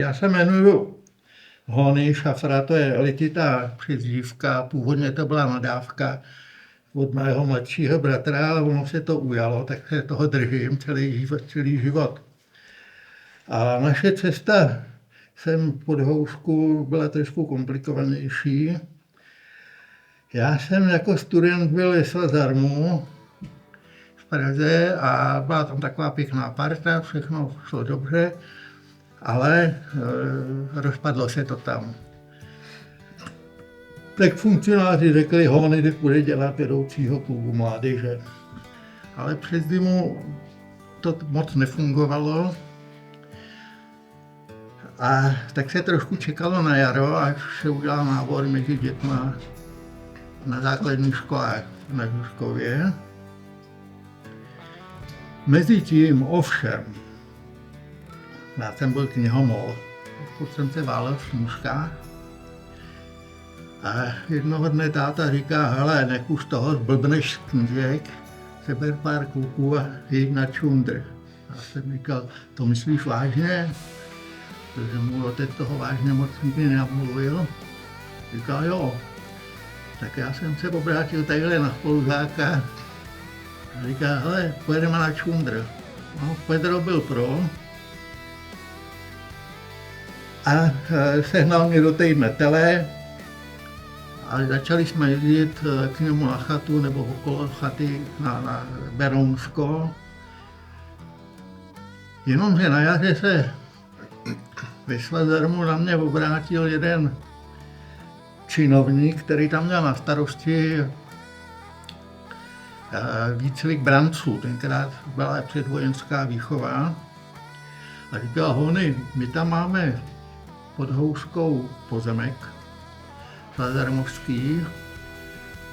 Já se jmenuji Hony Šafra, to je letitá přezdívka, původně to byla nadávka od mého mladšího bratra, ale ono se to ujalo, tak se toho držím celý život. A naše cesta sem pod Houšku byla trošku komplikovanější. Já jsem jako student byl ve Svazarmu v Praze a byla tam taková pěkná parta, všechno šlo dobře, ale rozpadlo se to tam. Tak funkcionáři řekli, Hony bude dělat vedoucího klubu mládeže. Ale přes zimu to moc nefungovalo. A tak se trošku čekalo na jaro, až se udělal nábor mezi dětma na základních školách na Žižkově. Mezitím ovšem, já jsem byl knihomol, pokud jsem se válel v knížkách. A jednoho dne táta říká, hele, nech už toho zblbneš z knížek, seber pár kluků a jít na čundr. Já jsem říkal, to myslíš vážně? Protože můj otec toho vážně moc nikdy nenamluvil. Říkal, jo. Tak já jsem se obrátil takhle na spolužáka a říkal, hele, pojedeme na čundr. No, Pedro byl pro. A sehnal mě do týdne tele a začali jsme jezdit k němu na chatu nebo okolo chaty na Berounsko. Jenomže na jaře se ve Svazarmu na mě obrátil jeden činovník, který tam měl na starosti výcvik branců, tenkrát byla předvojenská výchova. A říkal, Hony, my tam máme pod Houškou pozemek svazarmovský,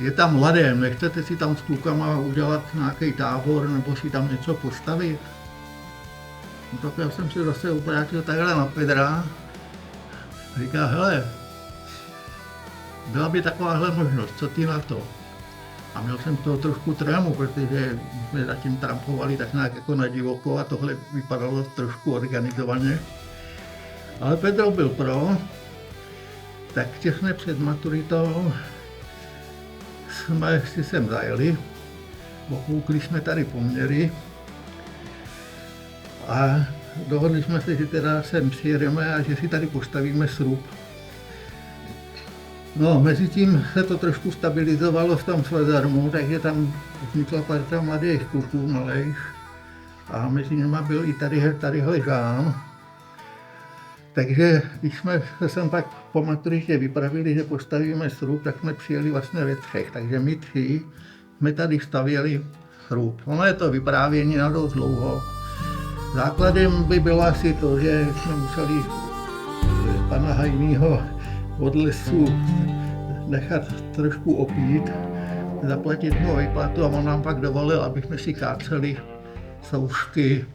je tam ladem, nechcete si tam s klukama udělat nějaký tábor nebo si tam něco postavit? No tak já jsem si zase obrátil takhle na Pedra. Říká, hele, byla by takováhle možnost, co ty na to? A měl jsem toho trošku trému, protože jsme zatím trampovali tak nějak jako na divoko a tohle vypadalo trošku organizovaně. Ale Pedro byl pro, tak těsně před maturitou jsme si sem zajeli, okoukli jsme tady poměry a dohodli jsme se, že teda sem přijedeme a že si tady postavíme srub. No, mezi tím se to trošku stabilizovalo v tom Svazarmu, takže tam vznikla parta mladých kluků malých a mezi nimi byl i tadyhle Žán. Takže když jsme se sem pak po maturitě vypravili, že postavíme srub, tak jsme přijeli vlastně ve třech, takže my tři jsme tady stavěli srub. Ono je to vyprávění na dost dlouho. Základem by bylo asi to, že jsme museli pana Hajnýho od lesu nechat trošku opít, zaplatit mu výplatu a on nám pak dovolil, abychom si káceli soušky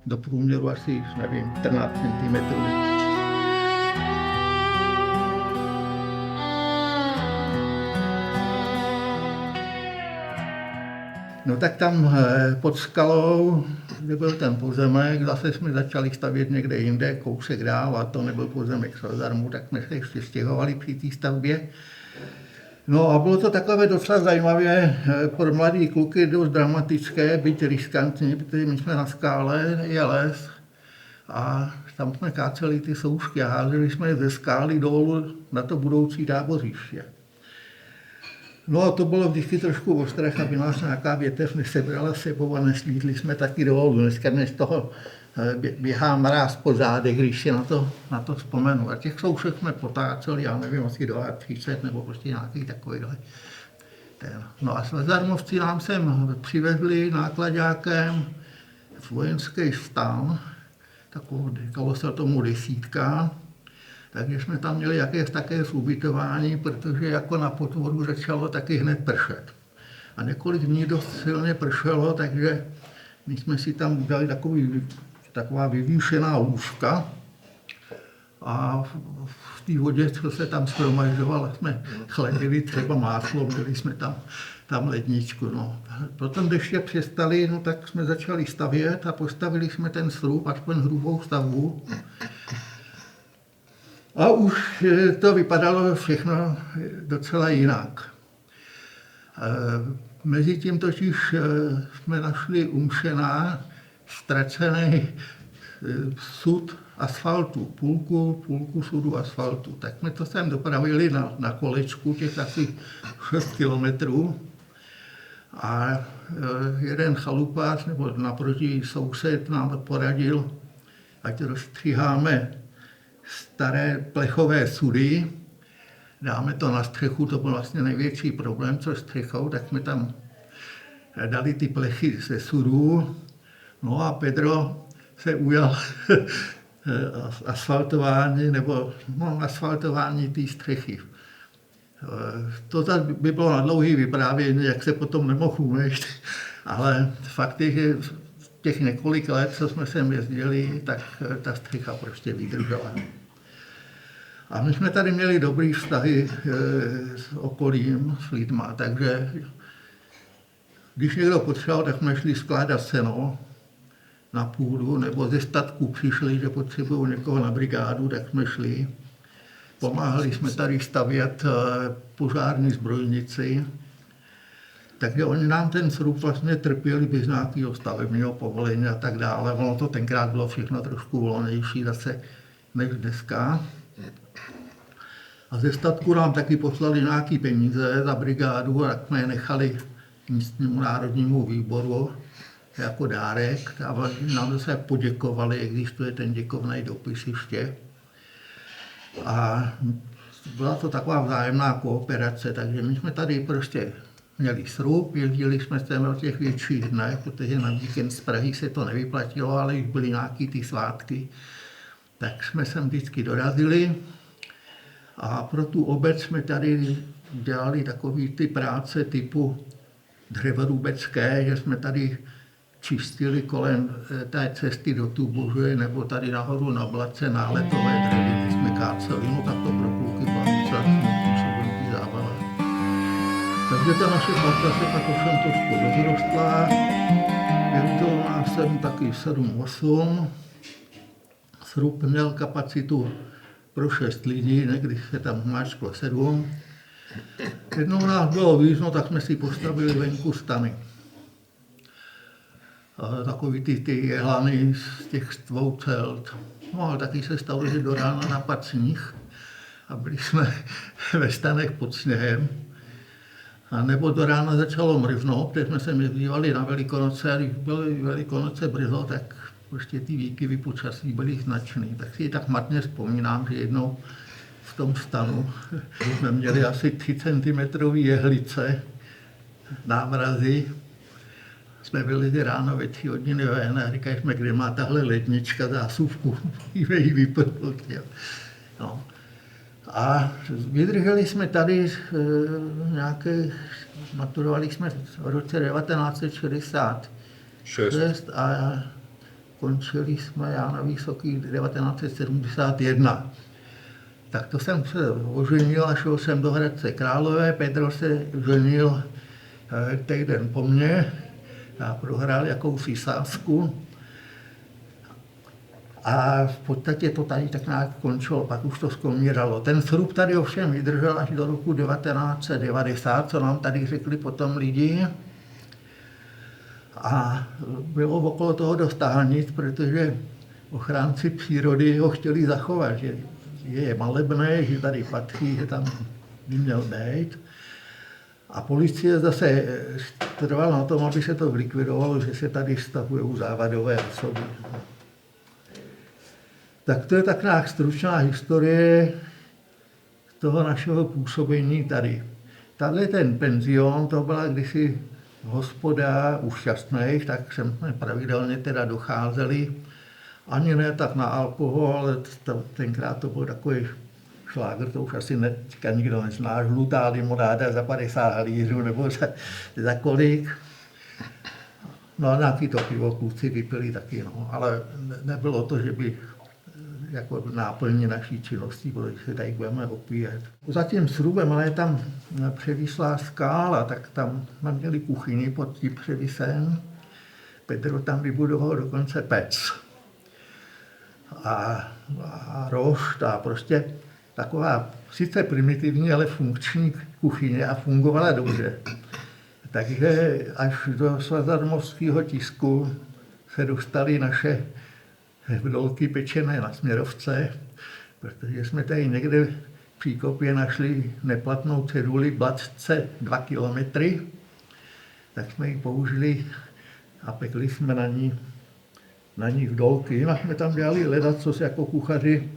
do průměru asi, nevím, 14 cm. No tak tam pod skalou, kde byl ten pozemek, zase jsme začali stavět někde jinde, kousek dál, a to nebyl pozemek Svazarmu, tak jsme se ještě stěhovali při té stavbě. No a bylo to takové docela zajímavé, pro mladý kluky dost dramatické, byť riskantní, protože my jsme na skále, je les a tam jsme káceli ty soušky a házeli jsme je ze skály dolů na to budoucí tábořiště. No a to bylo vždycky trošku ostrach, aby nás nějaká větev nesebrala sebou a neslídli jsme taky dolů. Dneska z toho běhá mráz po zádech, když si na to vzpomenu. A těch soušek jsme potáceli, já nevím, asi do 30 nebo prostě nějaký takovýhle. No a Svazarmovci nám sem přivezli náklaďákem vojenský stan, takovou, říkalo se tomu desítka. Takže jsme tam měli také ubytování, protože jako na podvodu začalo taky hned pršet. A několik dní dost silně pršelo, takže my jsme si tam udělali taková vyvýšená lůžka a v té vodě, co se tam shromažďovalo, jsme chladili třeba máslo, měli jsme tam ledničku. No. Potom deště přestali, no, tak jsme začali stavět a postavili jsme ten srub, aspoň hrubou stavbu. A už to vypadalo všechno docela jinak. Mezitím totiž jsme našli umšená ztracený sud asfaltu, půlku sudu asfaltu. Tak jsme to sem dopravili na kolečku, těch asi 6 kilometrů. A jeden chalupář, nebo naproti soused, nám poradil, ať rozstříháme staré plechové sudy, dáme to na střechu, to byl vlastně největší problém, co střechou, tak jsme tam dali ty plechy ze sudů. No a Pedro se ujal asfaltování té střechy. To by bylo na dlouhé vyprávění, jak se potom nemohl umýt, ale fakt je, že těch několik let, co jsme sem jezdili, tak ta střecha prostě vydržela. A my jsme tady měli dobrý vztahy s okolím, s lidma, takže když někdo potřeboval, tak jsme šli skládat seno na půdu, nebo ze statku přišli, že potřebují někoho na brigádu, tak jsme šli. Pomáhali jsme tady stavět požární zbrojnici, takže oni nám ten srub vlastně trpěli bez nějakého stavebního povolení a tak dále. Ono to tenkrát bylo všechno trošku volnější zase než dneska. A ze statku nám taky poslali nějaké peníze za brigádu a tak jsme je nechali místnímu národnímu výboru jako dárek. A nám zase poděkovali, existuje ten děkovný dopis ještě. A byla to taková vzájemná kooperace, takže my jsme tady prostě měli srub, jezdili jsme se na těch větších dnech, protože na víkend z Prahy se to nevyplatilo, ale už byly nějaký ty svátky, tak jsme sem vždycky dorazili. A pro tu obec jsme tady dělali takové ty práce typu dřevorůbecké, že jsme tady čistili kolem té cesty do Tubože, nebo tady nahoru na Blace náletové dřeviny jsme káceli, no tak to pro kluky byla docela způsobem zábava. Takže ta naše parta se pak ovšem trošku rozrostla, je to nás sem taky 7-8. Srub měl kapacitu pro 6 lidí, když se tam máčklo 7. Jednou nás bylo víc, no tak jsme si postavili venku stany. Takový ty jehlany z těch 2 celt. No ale taky se stalo, že do rána napadl sníh a byli jsme ve stanech pod sněhem. A nebo do rána začalo mrznout, protože jsme se dívali na Velikonoce a když byly Velikonoce brzo, tak prostě ty výkyvy počasí byly značný. Tak si tak matně vzpomínám, že jednou v tom stanu jsme měli asi 3 cm jehlice, námrazy. Jsme byli ráno ve 3 hodiny ven a říkali jsme, kde má tahle lednička zásuvku, ji vyprdl. No. A vydrželi jsme tady maturovali jsme v roce 1966 a končili jsme, já na Vysoký 1971. Tak to jsem se oženil a šel jsem do Hradce Králové, Pedro se ženil týden po mně. Já prohrál jakousi sázku a v podstatě to tady tak nějak končilo, pak už to skomíralo. Ten srub tady ovšem vydržel až do roku 1990, co nám tady řekli potom lidi. A bylo okolo toho dost tahanic, protože ochránci přírody ho chtěli zachovat, že je malebné, že tady patří, že tam by měl být. A policie zase trvala na tom, aby se to likvidovalo, že se tady stavují závadové osoby. Tak to je tak nějak stručná historie toho našeho působení tady. Tady ten penzion, to byla kdysi hospoda u Šťastných, tak jsme pravidelně teda docházeli. Ani ne tak na alkohol, ale tenkrát to byl takový šlágr, to už asi nikdo nezná, žlutá limonáda za 50 halířů nebo za kolik. No a nějaký to pivo kluci vypili taky, no, ale nebylo to, že by jako náplní naší činnosti, protože se tady budeme opíjet. Za tím srubem, ale je tam převislá skála, tak tam jsme měli kuchyni pod tím převisem. Pedro tam vybudoval dokonce pec a rošt a prostě taková sice primitivní, ale funkční kuchyně a fungovala dobře. Takže až do svazarmovského tisku se dostaly naše vdolky pečené na směrovce, protože jsme tady někde v Příkopě našli neplatnou ceduli Blatce 2 kilometry, tak jsme ji použili a pekli jsme na ní vdolky. Jinak jsme tam dělali ledacos jako kuchaři,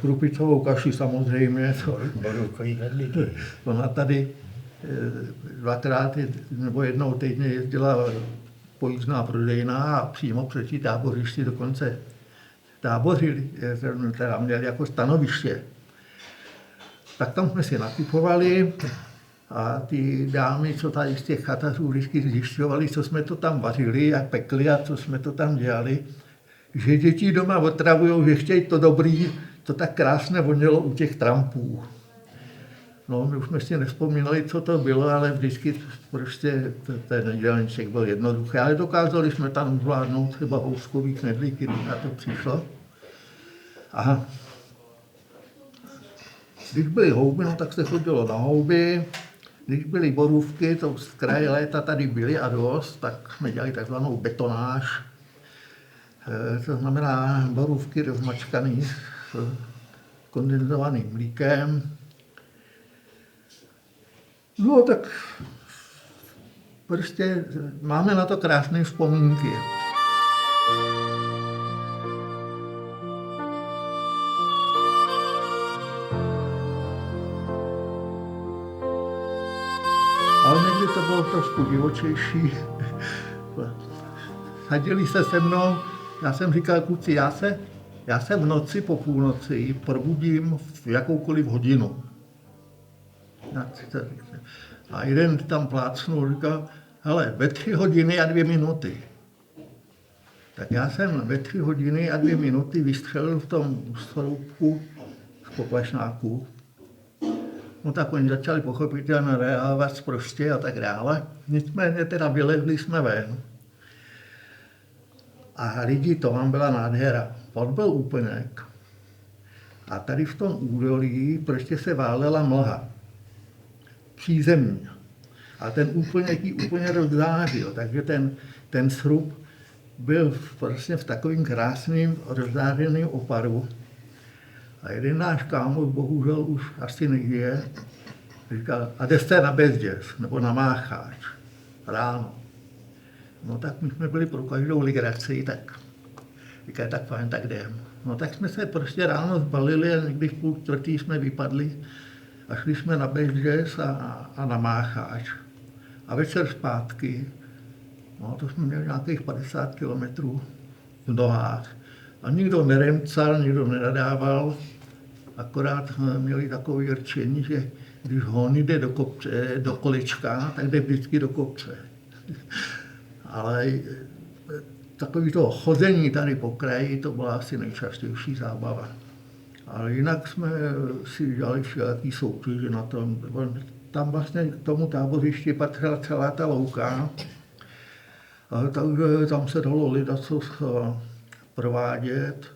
krupicovou kaši samozřejmě. Ona tady dvakrát nebo jednou týdně jezdila pojízdná prodejna a přímo před tábořišti dokonce tábořili, teda měli jako stanoviště. Tak tam jsme si nakupovali a ty dámy, co tady z těch chatařů vždycky zjišťovali, co jsme to tam vařili a pekli a co jsme to tam dělali, že děti doma otravujou, že chtějí to dobrý, to tak krásně vonělo u těch trampů. No, my už jsme si nevzpomínali, co to bylo, ale vždycky prostě ten jídelníček byl jednoduchý. Ale dokázali jsme tam zvládnout třeba houskový knedlíky, když na to přišlo. A když byly houby, no, tak se chodilo na houby. Když byly borůvky, to z kraje léta tady byly a dost, tak jsme dělali takzvanou betonáž. To znamená borůvky rozmačkané s kondenzovaným mlíkem. No tak prostě máme na to krásné vzpomínky. Ale někdy to bylo trošku divočejší. Sadili se mnou, já jsem říkal, kluci, já se v noci po půlnoci probudím v jakoukoliv hodinu. A jeden tam plácnul, říkal, hele, ve 3 hodiny a 2 minuty. Tak já jsem ve 3 hodiny a 2 minuty vystřelil v tom stroupku z poplašnáku. No tak oni začali pochopitelně reagovat prostě a tak dále. Nicméně teda vylezli jsme ven. A lidi, to vám byla nádhera. On byl úplněk. A tady v tom údolí prostě se válela mlha. Přízemní. A ten úplněk ji úplně rozzářil, takže ten srub byl prostě v takovým krásným rozzářeným oparu. A jeden náš kámoš, bohužel už asi nežije, říkal, a jde jste na Bezděz, nebo na Mácháč, ráno. No tak my jsme byli pro každou ligraci, tak říkali, tak fajn, tak jdem. No tak jsme se prostě ráno zbalili a někdy v 3:30 jsme vypadli a šli jsme na Bezděz a na Mácháč. A večer zpátky, no to jsme měli nějakých 50 kilometrů v nohách. A nikdo neremcal, nikdo nenadával, akorát měli takové rčení, že když hon jde do kolečka, tak jde vždycky do kopce. Ale takový to chození tady po kraji, to byla asi nejčastější zábava. Ale jinak jsme si dělali všelijaký soutěže na tom. Tam vlastně k tomu tábořišti patřila celá ta louka, takže tam se dalo lidacos provádět.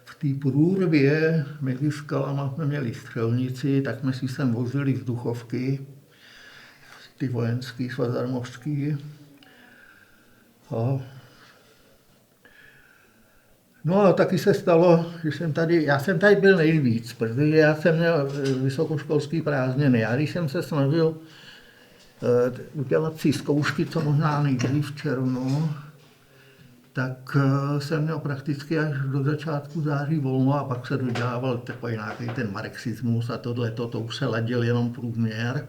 V té průrvě mezi skalama jsme měli střelnici, tak jsme si sem vozili vzduchovky, ty vojenský, svazarmovský. No a taky se stalo, že já jsem tady byl nejvíc, protože já jsem měl vysokoškolský prázdniny. A když jsem se snažil udělat si zkoušky, co možná nejdřív v červnu, tak jsem měl prakticky až do začátku září volno a pak se dodělával takový nějaký ten marxismus a tohleto, to už se ladil jenom průměr.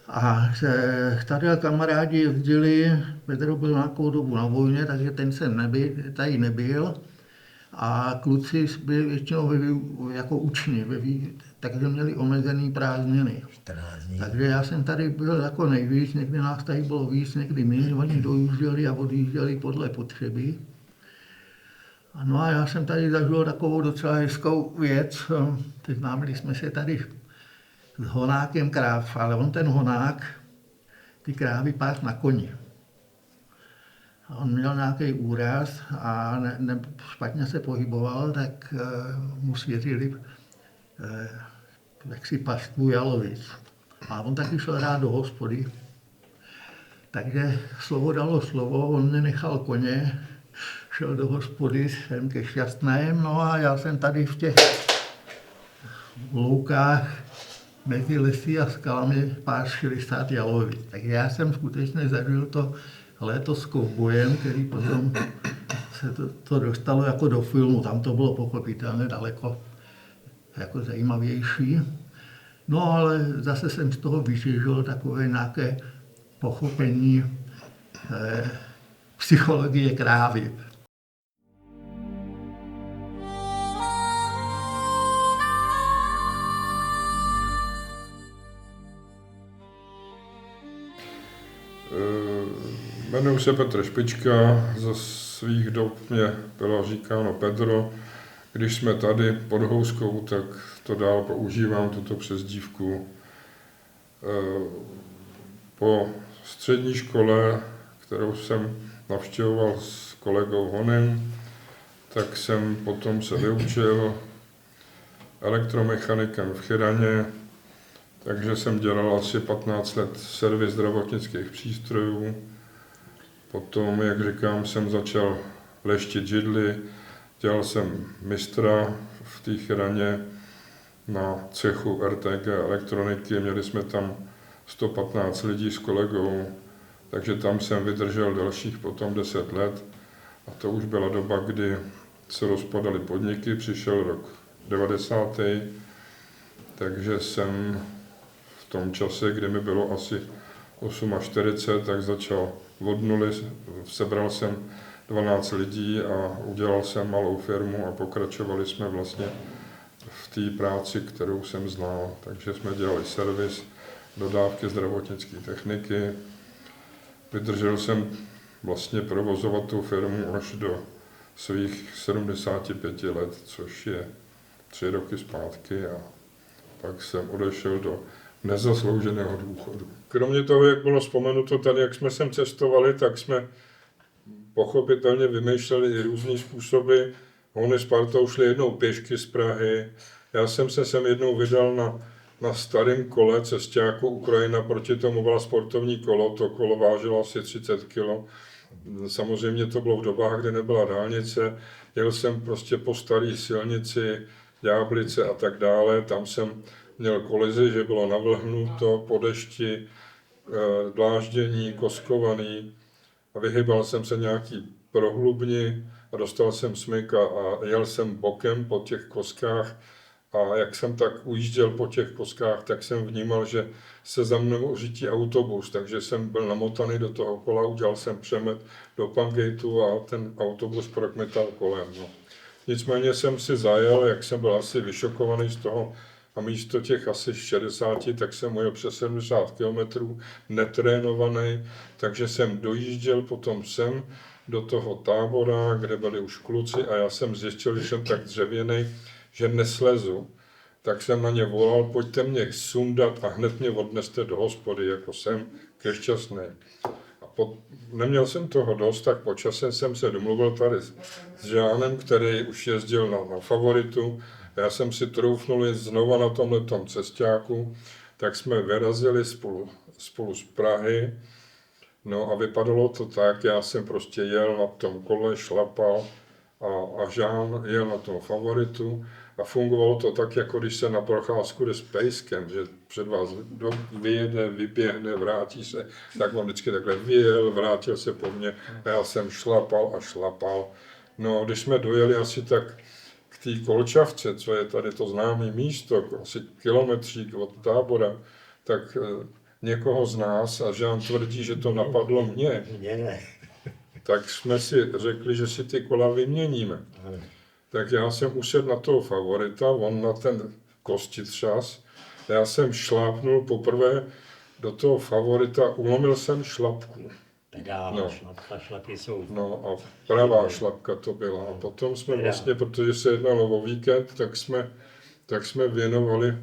A tady kamarádi jezdili, Petr byl nějakou dobu na vojně, takže ten se tady nebyl. A kluci byli většinou jako uční, takže měli omezený prázdniny. Takže já jsem tady byl jako nejvíc, někdy nás tady bylo víc, někdy méně, oni dojížděli a odjížděli podle potřeby. No a já jsem tady zažil takovou docela hezkou věc, seznámili jsme se tady s honákem kráv, ale on ten honák ty krávy pás na koni. On měl nějaký úraz a špatně se pohyboval, tak mu svěřili jaksi pastvu jalovic. A on taky šel rád do hospody. Takže slovo dalo slovo, on mě nechal koně, šel do hospody sem ke Šťastném, no a já jsem tady v těch loukách mezi lesy a skalami pár 60 jalovic. Takže já jsem skutečně zažil to léto s kovbojem, který potom se to dostalo jako do filmu, tam to bylo pochopitelně daleko jako zajímavější. No ale zase jsem z toho vytěžil takové nějaké pochopení psychologie krávy. Jmenuji se Petr Špička, za svých dob mě bylo říkáno Pedro. Když jsme tady pod houskou, tak to dál používám, tuto přezdívku. Po střední škole, kterou jsem navštěvoval s kolegou Honem, tak jsem potom se vyučil elektromechanikem v Chyraně, takže jsem dělal asi 15 let servis zdravotnických přístrojů. Potom, jak říkám, jsem začal leštit židli, dělal jsem mistra v té Chyraně na cechu RTG elektroniky, měli jsme tam 115 lidí s kolegou, takže tam jsem vydržel dalších potom 10 let. A to už byla doba, kdy se rozpadaly podniky, přišel rok 90. Takže jsem v tom čase, kdy mi bylo asi 48, tak začal od nuly, sebral jsem 12 lidí a udělal jsem malou firmu a pokračovali jsme vlastně v té práci, kterou jsem znal. Takže jsme dělali servis, dodávky zdravotnické techniky. Vydržel jsem vlastně provozovat tu firmu až do svých 75 let, což je 3 roky zpátky, a pak jsem odešel do nezaslouženého důchodu. Kromě toho, jak bylo vzpomenuto tady, jak jsme sem cestovali, tak jsme pochopitelně vymýšleli i různý způsoby. Oni s partou šli jednou pěšky z Prahy. Já jsem se sem jednou vydal na starém kole cestáku Ukrajina, proti tomu byla sportovní kolo, to kolo vážilo asi 30 kg. Samozřejmě to bylo v dobách, kdy nebyla dálnice. Jel jsem prostě po staré silnici, Ďáblice a tak dále. Tam jsem měl kolizi, že bylo navlhnuto po dešti, dláždění, koskovaný. A vyhybal jsem se nějaký prohlubni a dostal jsem smyk a jel jsem bokem po těch koskách. A jak jsem tak ujížděl po těch koskách, tak jsem vnímal, že se za mnou řítí autobus, takže jsem byl namotaný do toho kola, udělal jsem přemet do Pangejtu a ten autobus prokmital kolem. No. Nicméně jsem si zajel, jak jsem byl asi vyšokovaný z toho, a místo těch asi 60, tak jsem ujel přes 70 km, netrénovaný, takže jsem dojížděl potom sem do toho tábora, kde byli už kluci, a já jsem zjistil, že jsem tak dřevěný, že neslezu. Tak jsem na ně volal, pojďte mě sundat a hned mě odneste do hospody, jako jsem ke Šťastné. Neměl jsem toho dost, tak po čase jsem se domluvil tady s Žánem, který už jezdil na Favoritu. Já jsem si troufnul jít znova na tomhletom cestáku, tak jsme vyrazili spolu z Prahy. No a vypadalo to tak, já jsem prostě jel na tom kole, šlapal a Žán jel na tom Favoritu. A fungovalo to tak, jako když se na procházku jde s pejskem, že před vás vyjede, vyběhne, vrátí se, tak on vždycky takhle vyjel, vrátil se po mně a já jsem šlapal a šlapal. No, když jsme dojeli asi tak k té Kolčavce, co je tady to známé místo, asi kilometřík od tábora, tak někoho z nás, a Žán tvrdí, že to napadlo mě, tak jsme si řekli, že si ty kola vyměníme. Tak já jsem usedl na toho Favorita, on na ten kostitřas. Já jsem šlápnul poprvé do toho Favorita, ulomil jsem šlapku. Pedál, šlapky jsou. No a pravá šlapka to byla. A potom jsme vlastně, protože se jednalo o víkend, tak jsme věnovali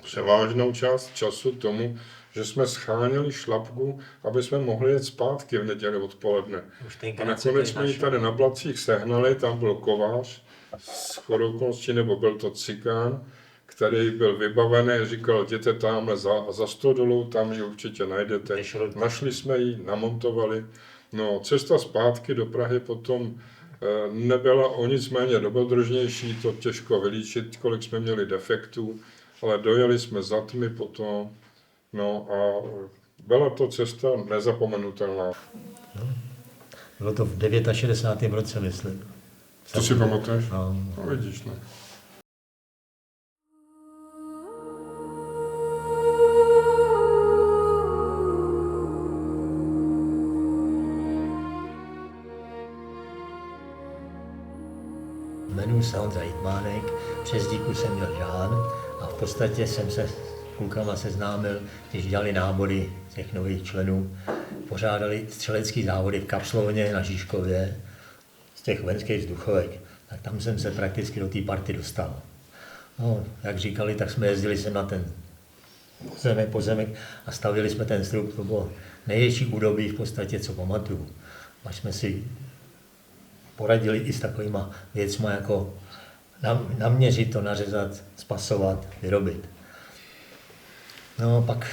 převážnou část času tomu, že jsme scháněli šlapku, aby jsme mohli jet zpátky v neděli odpoledne. A nakonec jsme ji tady na Blacích sehnali, tam byl kovář, shodou okolností, nebo byl to cikán, který byl vybavený, říkal, jděte tamhle za stodolou, tam ji určitě najdete. Našli jsme ji, namontovali. No, cesta zpátky do Prahy potom nebyla o nic méně dobrodružnější, to těžko vylíčit, kolik jsme měli defektů, ale dojeli jsme za tmy potom, no a byla to cesta nezapomenutelná. No, bylo to v 69. roce, myslím. To si pamatuješ? No. No vidíš, ne? Jmenuji se Honza Jitmánek, přezdívku jsem měl Žán a v podstatě jsem se s klukama seznámil, když dělali nábory těch nových členů. Pořádali střelecký závody v Kapslovně na Žižkově z těch vojenských vzduchovek. Tak tam jsem se prakticky do té party dostal. No, jak říkali, tak jsme jezdili sem na ten pozemek a stavili jsme ten strop. To bylo největší údobí v podstatě, co pamatuju. Až jsme si poradili i s takovýma věcma, jako naměřit to, nařezat, spasovat, vyrobit. No pak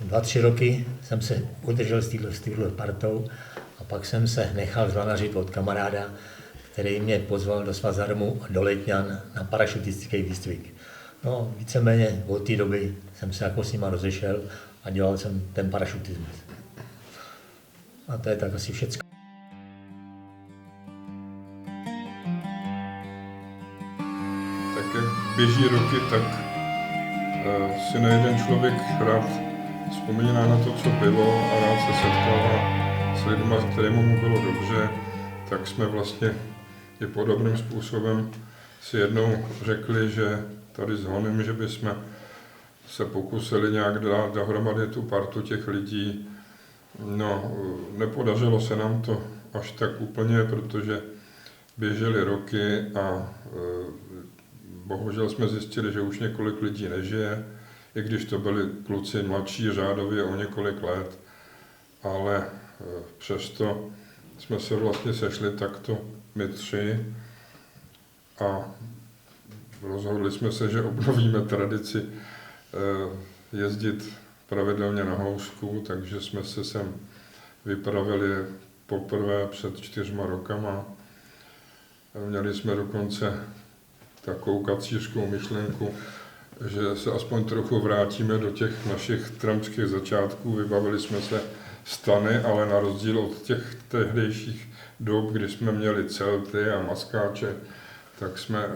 2-3 roky jsem se udržel s téhle partou a pak jsem se nechal zvanařit od kamaráda, který mě pozval do Svazarmu a do Letňan na parašutistický výcvik. No víceméně od té doby jsem se jako s nima rozešel a dělal jsem ten parašutismus. A to je tak asi všecko. Tak jak běží roky, tak si nejeden člověk rád vzpomíná na to, co bylo a rád se setkal s lidmi, s kterými mu bylo dobře, tak jsme vlastně i podobným způsobem si jednou řekli, že tady s Honem, že bychom se pokusili nějak dát dohromady tu partu těch lidí. No, nepodařilo se nám to až tak úplně, protože běžely roky a bohužel jsme zjistili, že už několik lidí nežije, i když to byli kluci mladší řádově o několik let, ale přesto jsme se vlastně sešli takto my tři a rozhodli jsme se, že obnovíme tradici jezdit pravidelně na housku, takže jsme se sem vypravili poprvé před 4 rokama. Měli jsme dokonce takovou kacířskou myšlenku, že se aspoň trochu vrátíme do těch našich trampských začátků. Vybavili jsme se stany, ale na rozdíl od těch tehdejších dob, kdy jsme měli celty a maskáče,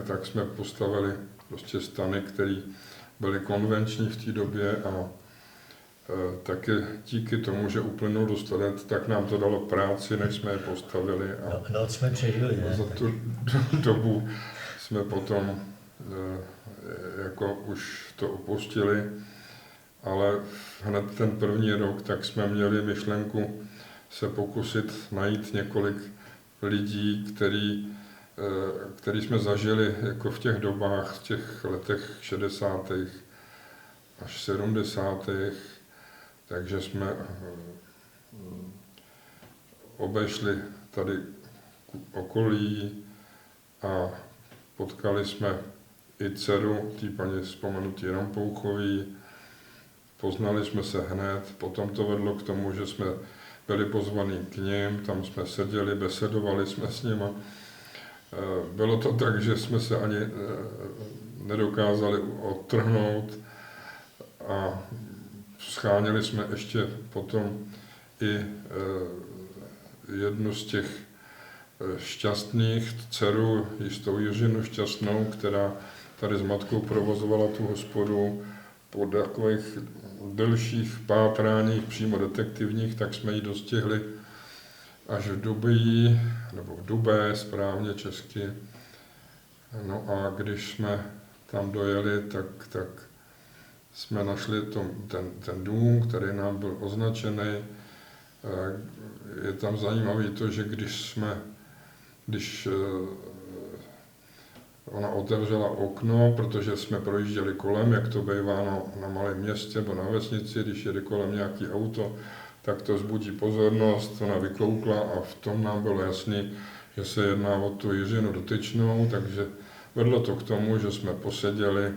tak jsme postavili prostě stany, které byly konvenční v té době a taky díky tomu, že uplynul dost let, tak nám to dalo práci, než jsme je postavili. A noc jsme přežili, ne? za tu dobu jsme potom jako už to opustili, ale hned ten první rok, tak jsme měli myšlenku se pokusit najít několik lidí, který jsme zažili jako v těch dobách, v těch letech 60. až 70. Takže jsme obešli tady okolí a potkali jsme i dceru té paní vzpomenutý Rampouchový. Poznali jsme se hned, potom to vedlo k tomu, že jsme byli pozvaní k nim, tam jsme seděli, besedovali jsme s nimi. Bylo to tak, že jsme se ani nedokázali odtrhnout a scháněli jsme ještě potom i jednu z těch šťastných, dceru, jistou Jiřinu Šťastnou, která tady s matkou provozovala tu hospodu. Po takových delších pátráních, přímo detektivních, tak jsme ji dostihli až v Dubí, nebo v Dubé, správně česky. No a když jsme tam dojeli, tak jsme našli ten dům, který nám byl označený. Je tam zajímavé to, že když Ona otevřela okno, protože jsme projížděli kolem, jak to bývá na malém městě nebo na vesnici, když jede kolem nějaký auto, tak to vzbudí pozornost, ona vykoukla a v tom nám bylo jasný, že se jedná o tu Jiřinu Dotyčnou, takže vedlo to k tomu, že jsme poseděli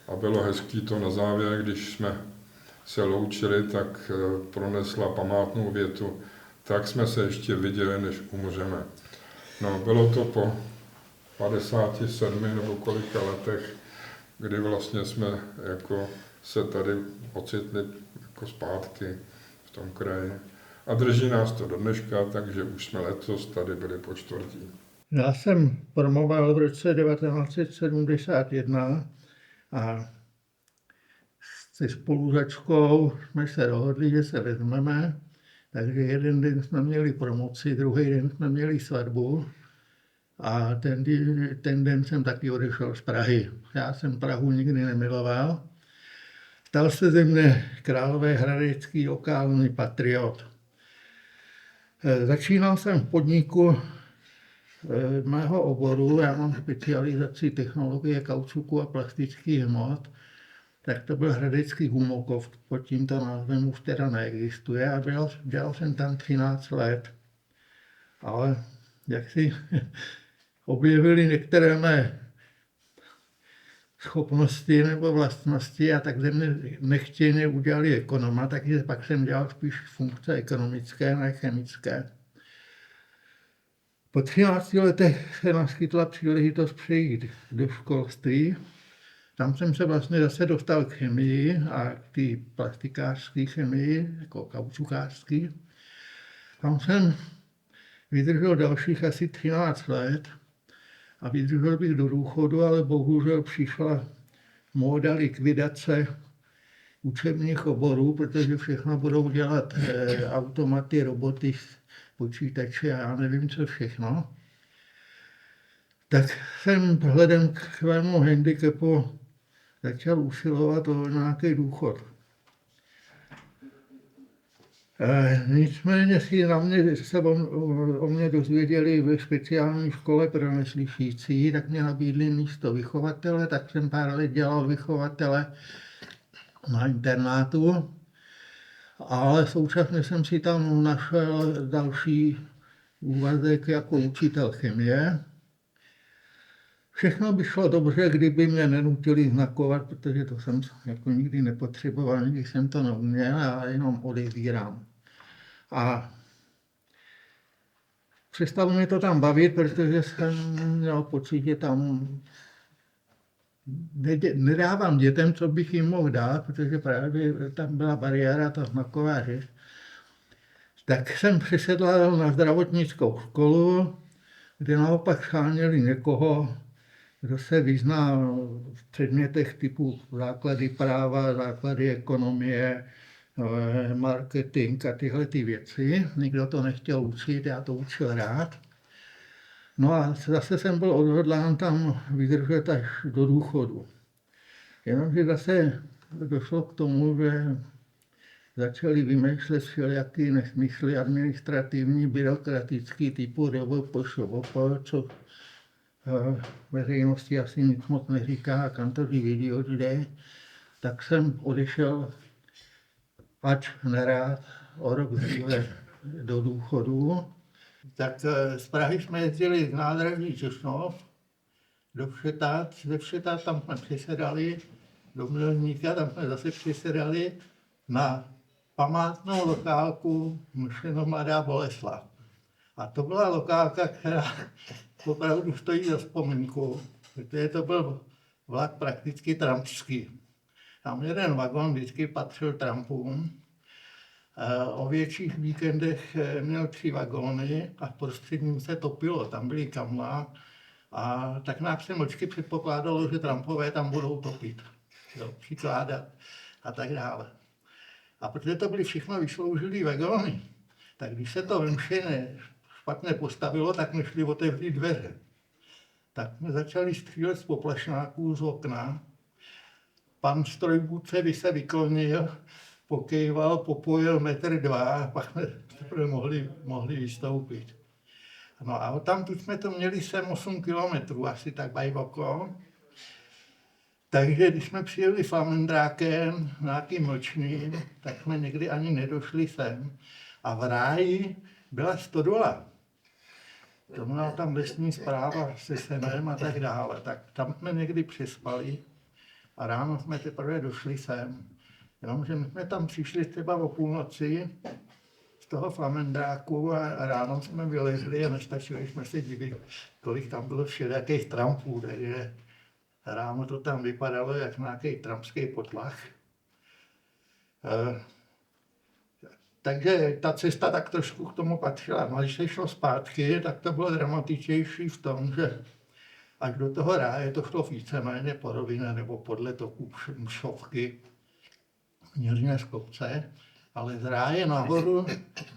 a bylo hezký to na závěr, když jsme se loučili, tak pronesla památnou větu, tak jsme se ještě viděli, než umřeme. No, bylo to po 57 nebo kolika letech, kdy vlastně jsme jako se tady ocitli jako zpátky v tom kraji. A drží nás to do dneška, takže už jsme letos tady byli po čtvrtí. Já jsem promoval v roce 1971 a se spolužačkou jsme se dohodli, že se vezmeme, takže jeden den jsme měli promoci, druhý den jsme měli svatbu a ten den jsem taky odešel z Prahy. Já jsem Prahu nikdy nemiloval. Stal se ze mne královéhradecký lokální patriot. Začínal jsem v podniku mého oboru, já mám specializaci technologie kaučuku a plastických hmot, tak to byl hradecký Humokov, pod tímto názvem už teda neexistuje a dělal jsem tam 13 let. Ale jak si objevili některé mé schopnosti nebo vlastnosti a tak ze mě nechtěně udělali ekonoma, takže pak jsem dělal spíš funkce ekonomické, ne chemické. Po 13 letech se naskytla příležitost přejít do školství. Tam jsem se vlastně zase dostal k chemii a k té plastikářské chemii, jako kaučukářské. Tam jsem vydržel dalších asi 13 let a vydržel bych do důchodu, ale bohužel přišla móda likvidace učebních oborů, protože všechno budou dělat automaty, roboty, počítače a já nevím co všechno. Tak jsem vzhledem k svému handicapu začal usilovat o nějaký důchod. Nicméně si se o mě dozvěděli ve speciální škole pro neslyšící, tak mě nabídli místo vychovatele, tak jsem pár let dělal vychovatele na internátu, ale současně jsem si tam našel další úvazek jako učitel chemie. Všechno by šlo dobře, kdyby mě nenutili znakovat, protože to jsem jako nikdy nepotřeboval, nikdy jsem to neuměl a jenom odebírám. A přestalo mě to tam bavit, protože jsem měl pocit, že tam nedávám dětem, co bych jim mohl dát, protože právě tam byla bariéra, ta znaková řeč. Tak jsem přesedlal na zdravotnickou školu, kde naopak scháněli někoho, kdo se vyzná v předmětech typu základy práva, základy ekonomie, marketing a tyhle ty věci. Nikdo to nechtěl učit, já to učil rád. No a zase jsem byl odhodlán tam vydržet až do důchodu. Jenomže zase došlo k tomu, že začali vymýšlet všelijaký nesmysly administrativní, byrokratický typu RVPŠVP, co veřejnosti asi nic moc neříká, kantoři vědí, oč jde, tak jsem odešel, ač nerád, o rok dříve do důchodu. Tak z Prahy jsme jezdili z nádraží Češnov do Všetát, ze Všetát tam jsme přisedali, do Mělníka, tam jsme zase přisedali na památnou lokálku Myšleno Mladá Boleslav. A to byla lokálka, která opravdu stojí za vzpomínku, protože to byl vlak prakticky trampský. Tam jeden vagon vždycky patřil trampům. O větších víkendech měl 3 vagóny a v prostředním se topilo, tam byly kamna a tak nás se mlčky předpokládalo, že trampové tam budou topit, přikládat a tak dále. A protože to byly všechno vysloužilý vagóny, tak když se to vymšené špatně postavilo, tak mi šli otevřít dveře. Tak jsme začali střílet z poplašnáků z okna. Pan strojvůdce by se vyklonil, pokejval, popojil 1,2 m a pak jsme mohli vystoupit. No a tam tu jsme to měli 7-8 kilometrů, asi tak bajvoko. Takže když jsme přijeli Flamendrákem, nějakým mlčným, tak jsme někdy ani nedošli sem. A v ráji byla stodola. To měla tam lesní správa se semem a tak dále. Tak tam jsme někdy přespali a ráno jsme teprve došli sem. Jenomže my jsme tam přišli třeba o půlnoci z toho Flamendráku a ráno jsme vylezli a nestačili jsme se divit, kolik tam bylo všelijakých trampů. Takže ráno to tam vypadalo jak nějaký trampský potlach. Takže ta cesta tak trošku k tomu patřila. No, když se šlo zpátky, tak to bylo dramatičnější v tom, že až do toho ráje to šlo víceméně po rovině nebo podle toku Mšovky, mírně z kopce, ale z ráje nahoru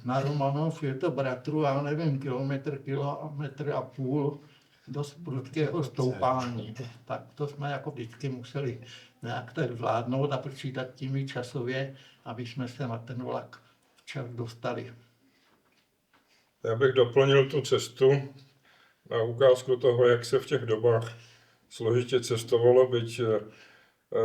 na Romanov je to bratru, já nevím, kilometr a půl dost prudkého stoupání. Tak to jsme jako vždycky museli nějak tak zvládnout a počítat tím časově, aby jsme se na ten vlak včas dostali. Já bych doplnil tu cestu na ukázku toho, jak se v těch dobách složitě cestovalo, byť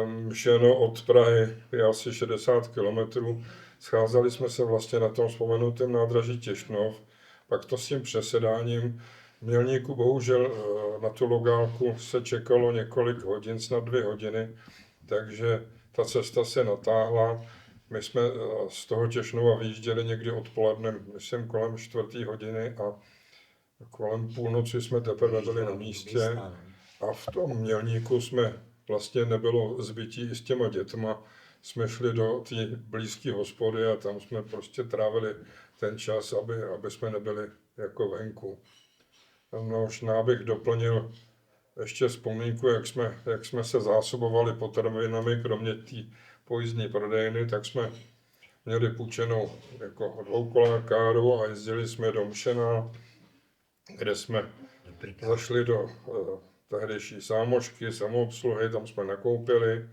Mšeno od Prahy je asi 60 kilometrů. Scházeli jsme se vlastně na tom vzpomenutém nádraží Těšnov, pak to s tím přesedáním v Mělníku bohužel na tu Logálku se čekalo několik hodin, snad 2 hodiny, takže ta cesta se natáhla. My jsme z toho Těšnova vyjížděli někdy odpoledne, myslím kolem 4. hodiny a kolem půlnoci jsme teprve byli na místě a v tom Mělníku jsme vlastně nebylo zbytí i s těma dětma. Jsme šli do té blízké hospody a tam jsme prostě trávili ten čas, aby jsme nebyli jako venku. No, možná bych doplnil ještě vzpomínku, jak jsme se zásobovali potravinami, kromě té pojízdní prodejny, tak jsme měli půjčenou jako dvoukolákáru a jezdili jsme do Mšena, kde jsme zašli do tehdejší sámošky, samoobsluhy, tam jsme nakoupili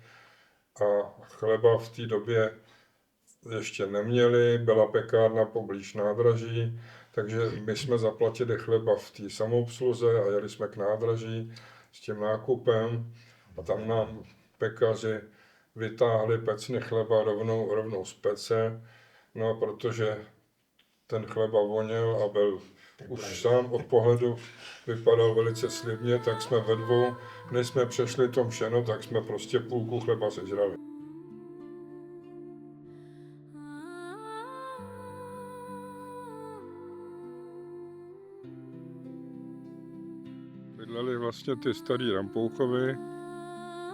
a chleba v té době ještě neměli, byla pekárna poblíž nádraží, takže my jsme zaplatili chleba v té samoobsluze a jeli jsme k nádraží s tím nákupem a tam nám pekaři vytáhli pecny chleba rovnou z pece, no protože ten chleba voněl a byl už sám od pohledu vypadal velice slibně, tak jsme ve dvou, než jsme přešli to Mšeno, tak jsme prostě půlku chleba sežrali. Bydleli vlastně ty starý Rampouchovy,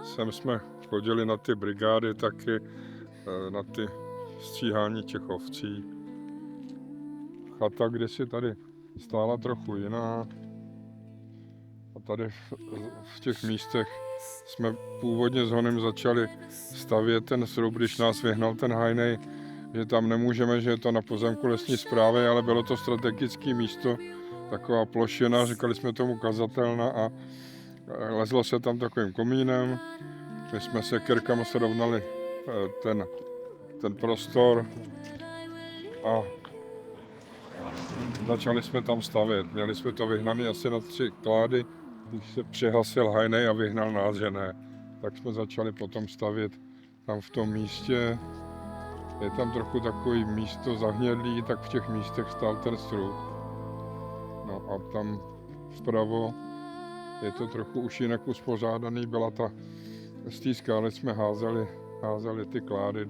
sem jsme chodili na ty brigády taky, na ty stříhání těch ovcí. Chata kdysi tady stála trochu jiná a tady v těch místech jsme původně s Honem začali stavět ten srub, když nás vyhnal ten hajnej, že tam nemůžeme, že je to na pozemku lesní správy, ale bylo to strategické místo, taková plošina, říkali jsme tomu kazatelna a lezlo se tam takovým komínem. My jsme se kirkama srovnali ten prostor a začali jsme tam stavět. Měli jsme to vyhnané asi na 3 klády, když se přihasil hajnej a vyhnal nás, že ne. Tak jsme začali potom stavět tam v tom místě. Je tam trochu takový místo zahnědlý, tak v těch místech stál ten strův. No a tam vpravo je to trochu už jinak uspořádaný, byla z té skály jsme házeli ty klády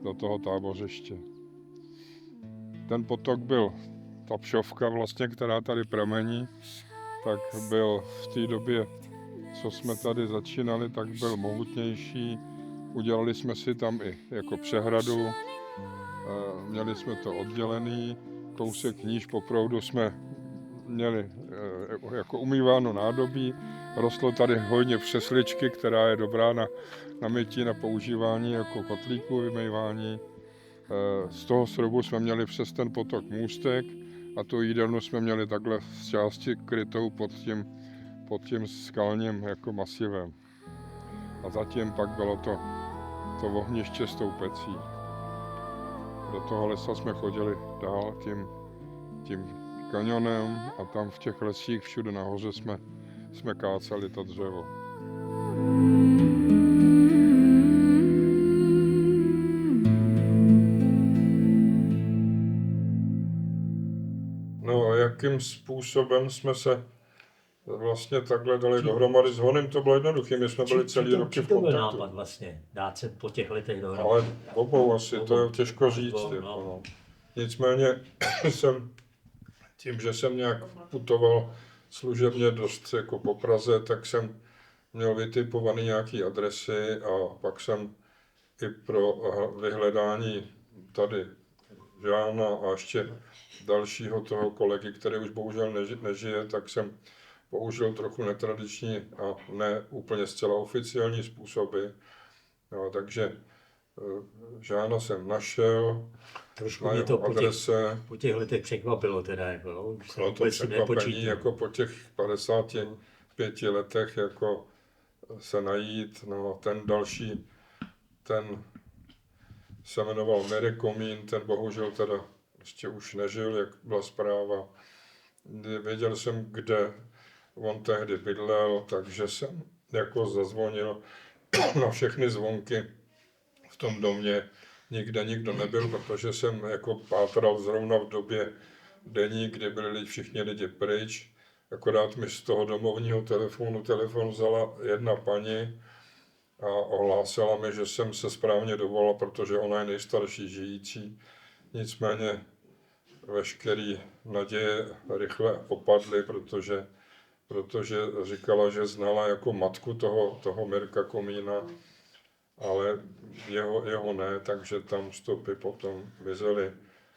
do toho tábořiště. Ten potok byl, ta Pšovka vlastně, která tady pramení, tak byl v té době, co jsme tady začínali, tak byl mohutnější. Udělali jsme si tam i jako přehradu, měli jsme to oddělený, kousek níž po proudu jsme měli jako umýváno nádobí, rostlo tady hojně přesličky, která je dobrá na mytí, na používání jako kotlíků, vymývání. Z toho srubu jsme měli přes ten potok můstek a tu jídelnu jsme měli takhle z části krytou pod tím skalním jako masivem. A zatím pak bylo to ohniště s tou pecí. Do toho lesa jsme chodili dál tím kanionem a tam v těch lesích všude nahoře jsme káceli to dřevo. No a jakým způsobem jsme se vlastně takhle dali dohromady s Honem, to bylo jednoduché, my jsme byli celý roky v to byl kontaktu. nápad vlastně, dát se po těch letech dohromady? Ale obou asi, to je těžko říct. Obou, Jako, no. no. Nicméně jsem, tím, že jsem nějak putoval služebně dost jako po Praze, tak jsem měl vytipované nějaké adresy a pak jsem i pro vyhledání tady Žána a ještě dalšího toho kolegy, který už bohužel nežije, tak jsem použil trochu netradiční a ne úplně zcela oficiální způsoby. No, takže Žána jsem našel, Trošku na mě to jeho adrese. po těch letech překvapilo teda, jako, no, už jsem Bylo to vůbec s tím překvapení, nepočítal. jako po těch 55 letech jako se najít. No, ten další, ten se jmenoval Mirek Komín, ten bohužel teda ještě už nežil, jak byla zpráva. Věděl jsem, kde on tehdy bydlel, takže jsem jako zazvonil na všechny zvonky v tom domě. Nikde nikdo nebyl, protože jsem jako pátral zrovna v době denní, kdy byli všichni lidi pryč. Akorát mi z toho domovního telefon vzala jedna paní a ohlásila mi, že jsem se správně dovolal, protože ona je nejstarší žijící. Nicméně veškeré naděje rychle opadly, protože říkala, že znala jako matku toho Mirka Komína, ale jeho ne, takže tam stopy potom mizely.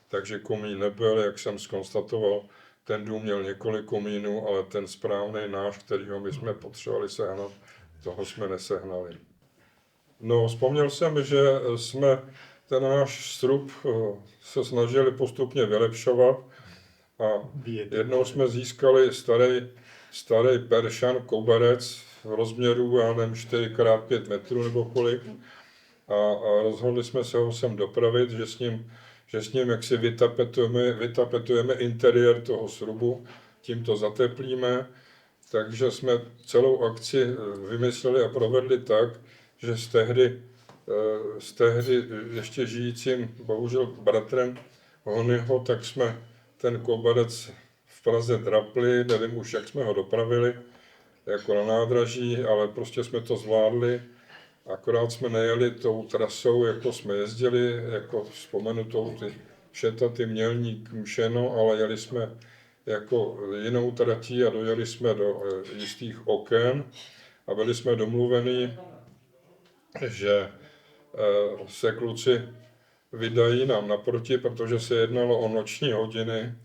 Takže komín nebyl, jak jsem zkonstatoval, ten dům měl několik komínů, ale ten správný náš, kterýho my jsme potřebovali sehnat, toho jsme nesehnali. No, vzpomněl jsem, že jsme ten náš srub se snažili postupně vylepšovat a jednou jsme získali starý peršan, koberec v rozměru, já nevím, 4x5 metrů nebo kolik. A rozhodli jsme se ho sem dopravit, že s ním jak si vytapetujeme interiér toho srubu, tím to zateplíme. Takže jsme celou akci vymysleli a provedli tak, že s tehdy ještě žijícím, bohužel bratrem Honyho, tak jsme ten koberec v Praze drapli, nevím už, jak jsme ho dopravili, jako na nádraží, ale prostě jsme to zvládli. Akorát jsme nejeli tou trasou, jako jsme jezdili, jako vzpomenutou ty Mělník Mšeno, ale jeli jsme jako jinou tratí a dojeli jsme do jistých oken a byli jsme domluveni, že se kluci vydají nám naproti, protože se jednalo o noční hodiny,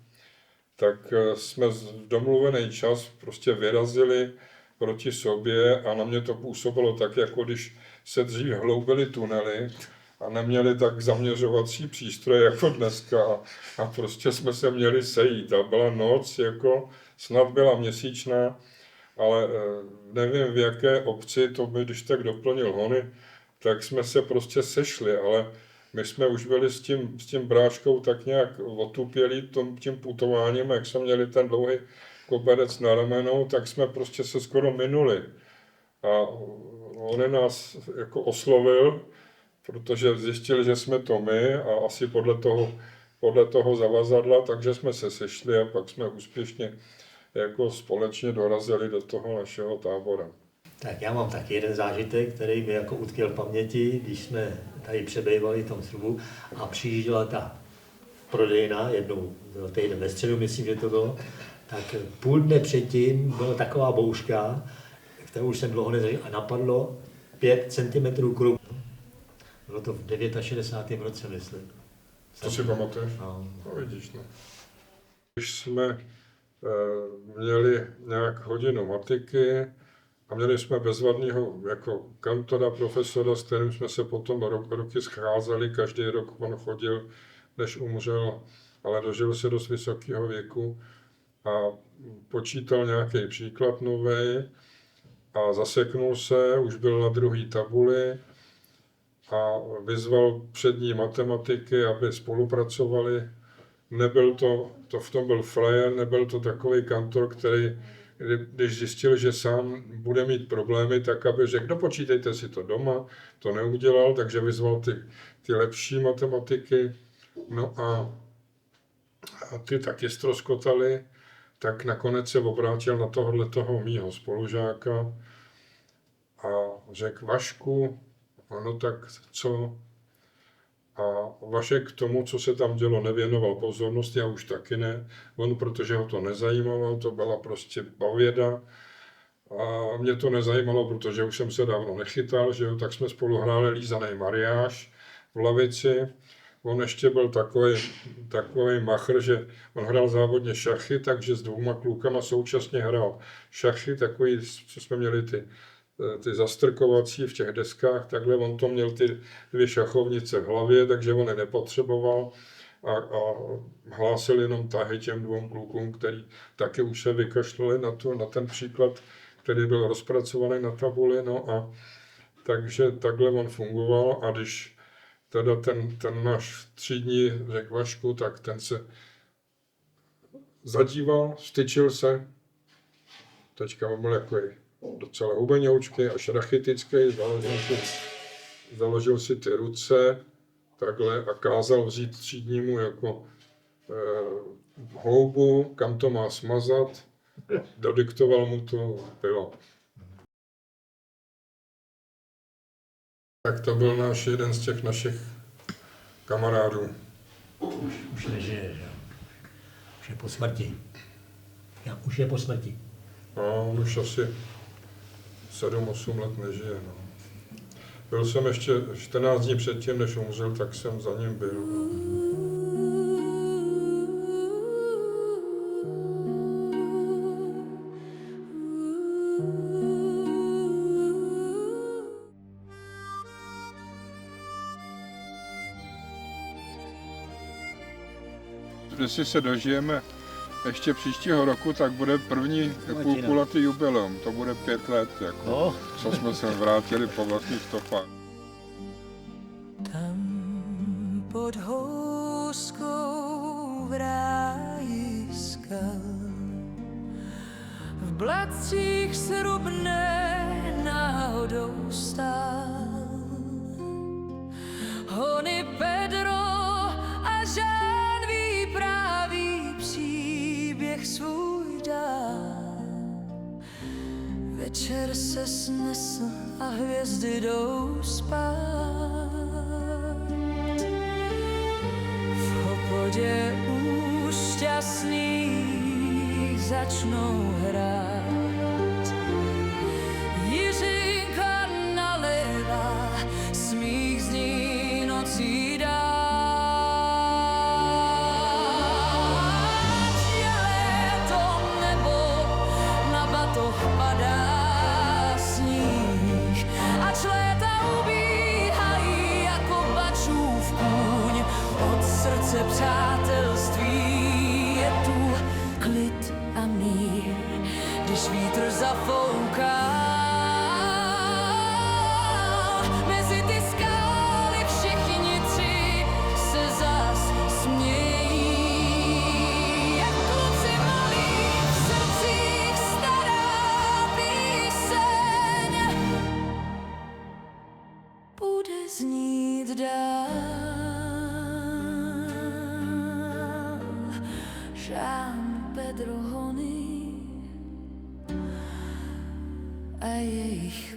tak jsme v domluvený čas prostě vyrazili proti sobě a na mě to působilo tak, jako když se dřív hloubily tunely a neměli tak zaměřovací přístroje jako dneska a prostě jsme se měli sejít a byla noc, jako snad byla měsíčná, ale nevím v jaké obci, to by když tak doplnil Hony, tak jsme se prostě sešli, ale my jsme už byli s tím bráškou tak nějak otupělí tím putováním, jak jsme měli ten dlouhý koberec na ramenou, tak jsme prostě se skoro minuli. A on nás jako oslovil, protože zjistil, že jsme to my a asi podle toho zavazadla, takže jsme se sešli a pak jsme úspěšně jako společně dorazili do toho našeho tábora. Tak já mám taky jeden zážitek, který mi jako utkvěl v paměti, když jsme tady přebývali v tom srubu a přijížděla ta prodejna, jednou byl týden ve středu, myslím, že to bylo, tak půl dne předtím byla taková bouřka, kterou už jsem dlouho nezažil a napadlo 5 cm kruhu. Bylo to v 69. roce, myslím. To si pamatuješ? No. No vidíš, no. Když jsme měli nějak hodinu matiky a měli jsme bezvadného jako kantora, profesora, s kterým jsme se potom roky scházeli, každý rok on chodil, než umřel, ale dožil se dost vysokého věku a počítal nějaký příklad nový a zaseknul se, už byl na druhé tabuli a vyzval přední matematiky, aby spolupracovali nebyl v tom byl frajer, nebyl to takový kantor, který, když zjistil, že sám bude mít problémy, tak aby řekl, no počítejte si to doma, to neudělal, takže vyzval ty lepší matematiky, no a ty taky ztroskotali, tak nakonec se obrátil na toho mýho spolužáka a řekl, Vašku, no tak co? A Vašek k tomu, co se tam dělo, nevěnoval pozornost, já už taky ne. On, protože ho to nezajímalo, to byla prostě pověda. A mě to nezajímalo, protože už jsem se dávno nechytal, že jo, tak jsme spolu hráli lízaný mariáš v lavici. On ještě byl takový machr, že on hrál závodně šachy, takže s 2 klukama současně hrál šachy, takový, co jsme měli ty zastrkovací v těch deskách, takhle on to měl ty 2 šachovnice v hlavě, takže on je nepotřeboval a hlásil jenom tahy těm 2 klukům, který taky už se vykašlali na ten příklad, který byl rozpracovaný na tabuli, no a takže takhle on fungoval a když teda ten náš třídní řekl Vašku, tak ten se zadíval, styčil se, teďka on byl jako docela hubeňoučký, až rachitický, založil si ty ruce takhle a kázal vzít třídnímu jako houbu, kam to má smazat, dodiktoval mu to pivo. Tak to byl jeden z těch našich kamarádů. Už nežije, že? Už je po smrti. Už je po smrti. No, on už asi 7-8 let nežije. No. Byl jsem ještě 14 dní předtím, než umřel, tak jsem za ním byl. Jestli se dožijeme ještě příštího roku, tak bude první půlkulatý jubileum. To bude 5 let, jako, No. co jsme se vrátili po vlastních stopách. Tam pod houskou v ráji skal v bladcích srubné náhodou stál hony Pedro a Žán vypráví příběh svůj dál. Večer se snesl a hvězdy jdou spát. V hospodě už šťastných začnou hrát. Jiřinka nalévá, smích zní nocí dál. Je léto, nebo na batoh padá sníh, ač léta ubíhají jako bačův kůň. Od srdce přátelství je tu klid a mír, když vítr zafouká. Mezi ty skály všichni 3 se zas smějí. Jak kluci malí v srdcích stará píseň bude znít dál. Jean Pedro Hony a jejich